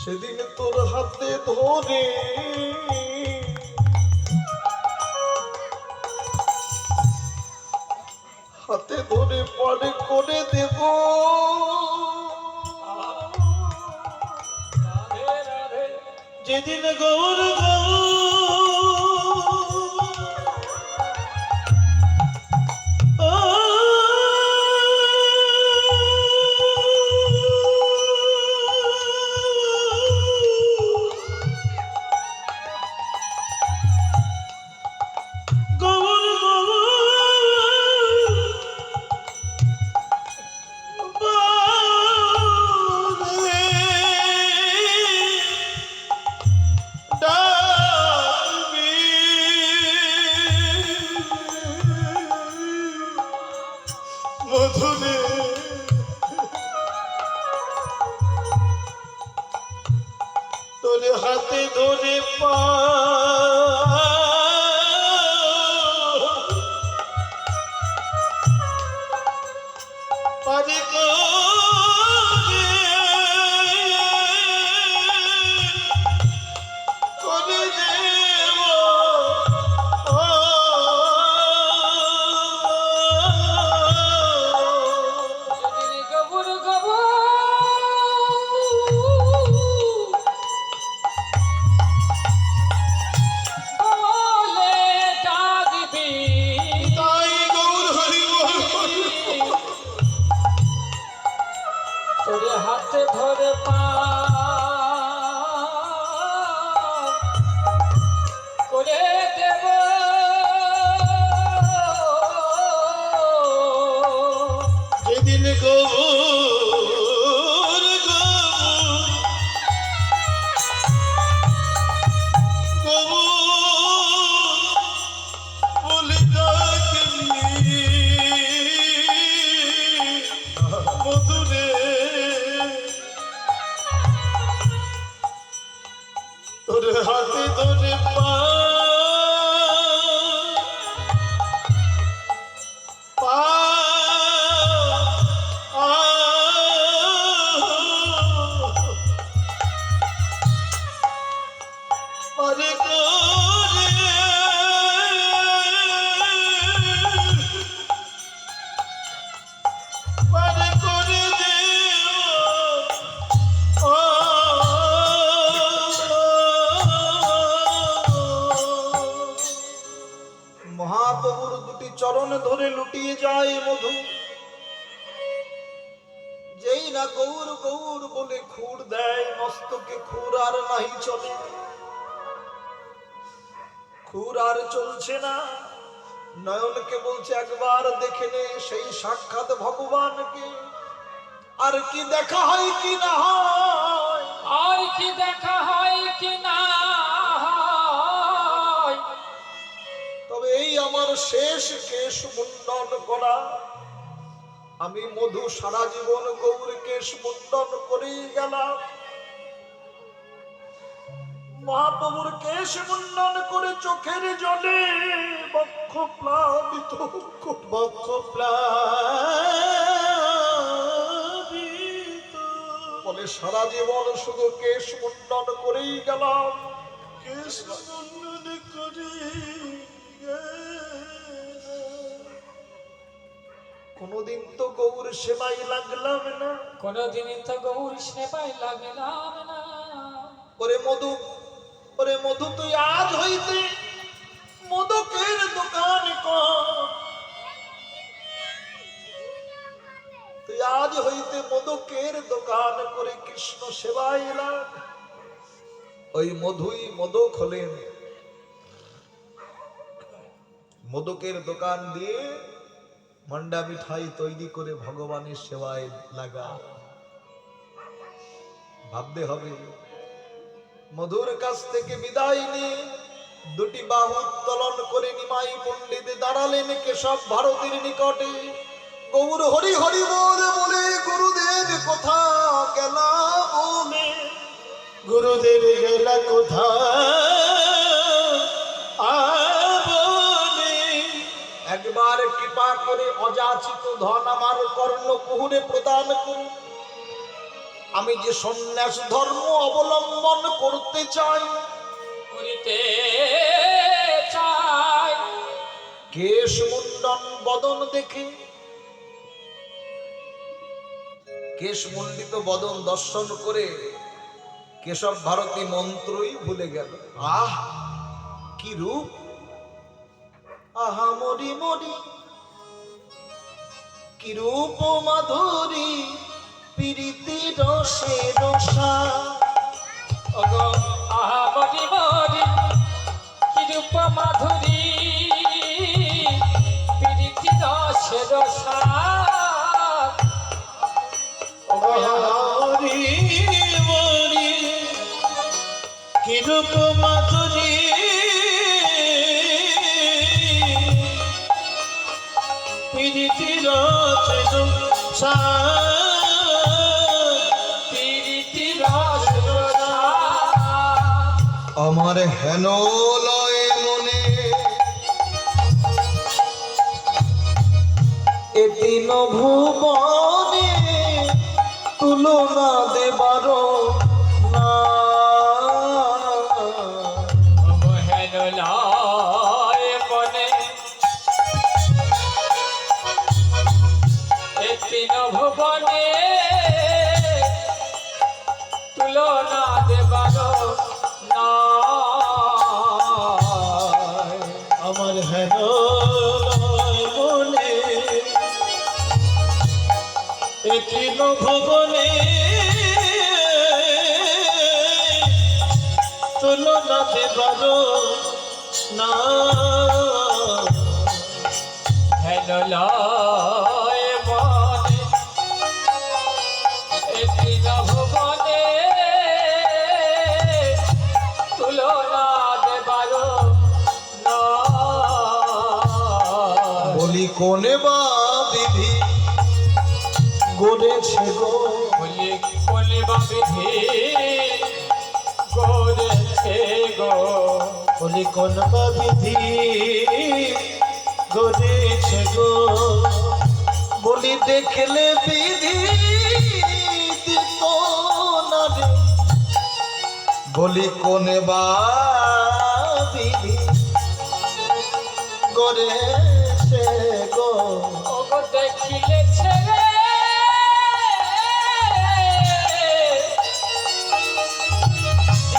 সেদিন তোর হাতে ধরে পারে করে দেব যেদিন গৌর মধুরে তোর হাতে ধরে পারে করে দেব হাতে ধরে পা করে দেব যেদিন বলে মধুরে তোর হাতে ধরে পারে করে মহাপ্রভুর দুটি চরণ ধরে লুটিয়ে যায় মধু। যেই না গৌর গৌর বলে খুর দেয় মস্তকে, খুর আর নাই চলে, খুর আর চলছে না। নয়নকে বলছে একবার দেখে নে সেই সাক্ষাৎ ভগবানকে। আর কি দেখা হয় কি না হয়, আর কি দেখা হয় কি না হয়, তবে এই আমার শেষ কেশ মুন্ডন করা। আমি মধু সারা জীবন গৌর কেশ মুন্ডন করেই গেলাম। মহাপ্রভুর কেশ মুন্ডন করে চোখের জলে বক্ষ প্লাবিত, বক্ষ প্লাবিত বলে সারা জীবন শুধু কেশ মুন্ডন করেই গেলাম, কেশ মুন্ডন করে কোনদিন তো গৌর সেবাই লাগলাম না, কোনদিনই তো গৌর সেবাই লাগলাম না। ওরে মধু, ওরে মধু তুই আজ হইতে মোদকের দোকান কর, তুই আজ হইতে মোদকের দোকান করে কৃষ্ণ সেবায় লাগ। ওই মধুই মোদক হলেন, মোদকের দোকান দিয়ে মন্ডা মিঠাই তৈরি করে ভগবানের সেবায় লাগা। ভাবতে হবে মধুর কাছ থেকে বিদায় নিয়ে দুটি বাহু উত্তোলন করে নিমাই পণ্ডিত দাঁড়ালেন কেশব ভারতীর নিকটে। গৌর হরি হরি বলে বলে গুরুদেব কোথা গেলা বলে, গুরুদেব গেলা কোথা একবার কৃপা করে অযাচিত ধন আমার কর্ণকুহুরে প্রদান করুন। আমি যে সন্ন্যাস ধর্ম অবলম্বন করতে চাই, করিতে চাই, কেশ মুন্ডন বদন দেখে, কেশমণ্ডিত বদন দর্শন করে কেশব ভারতী মন্ত্রই ভুলে গেল। আহ কি রূপ! আহা মরি মরি কি রূপ মাধুরী, প্রীতি রসে রসা। ওগো আহা বডি বডি কি রূপ মাধুরী, প্রীতি রসে রসা। ওগো হরি হরি কি রূপ মাধুরী, প্রীতি রসে রসা, প্রীতি রসে রসা। আমার হেন লয় মনে এ তিন ভুবনে তুলনা দেবার না। হেন লয় মনে এ তিন ভুবনে তুলনা দেবার না। আমার হেন মনে এটি ভবনে তুলনা দেবার না। হেন লয় মনে এ তিন ভুবনে তুলনা দেবার না। বলি কোনে বা বিধি গড়েছে গো, বলি কোনে বা বিধি গড়েছে গো, বলি কোন বা বিধি গড়েছে গো, বলি দেখলে বিধি দিত না রে। বলি কোনে বা বিধি গড়েছে গো, ওগো দেখিলে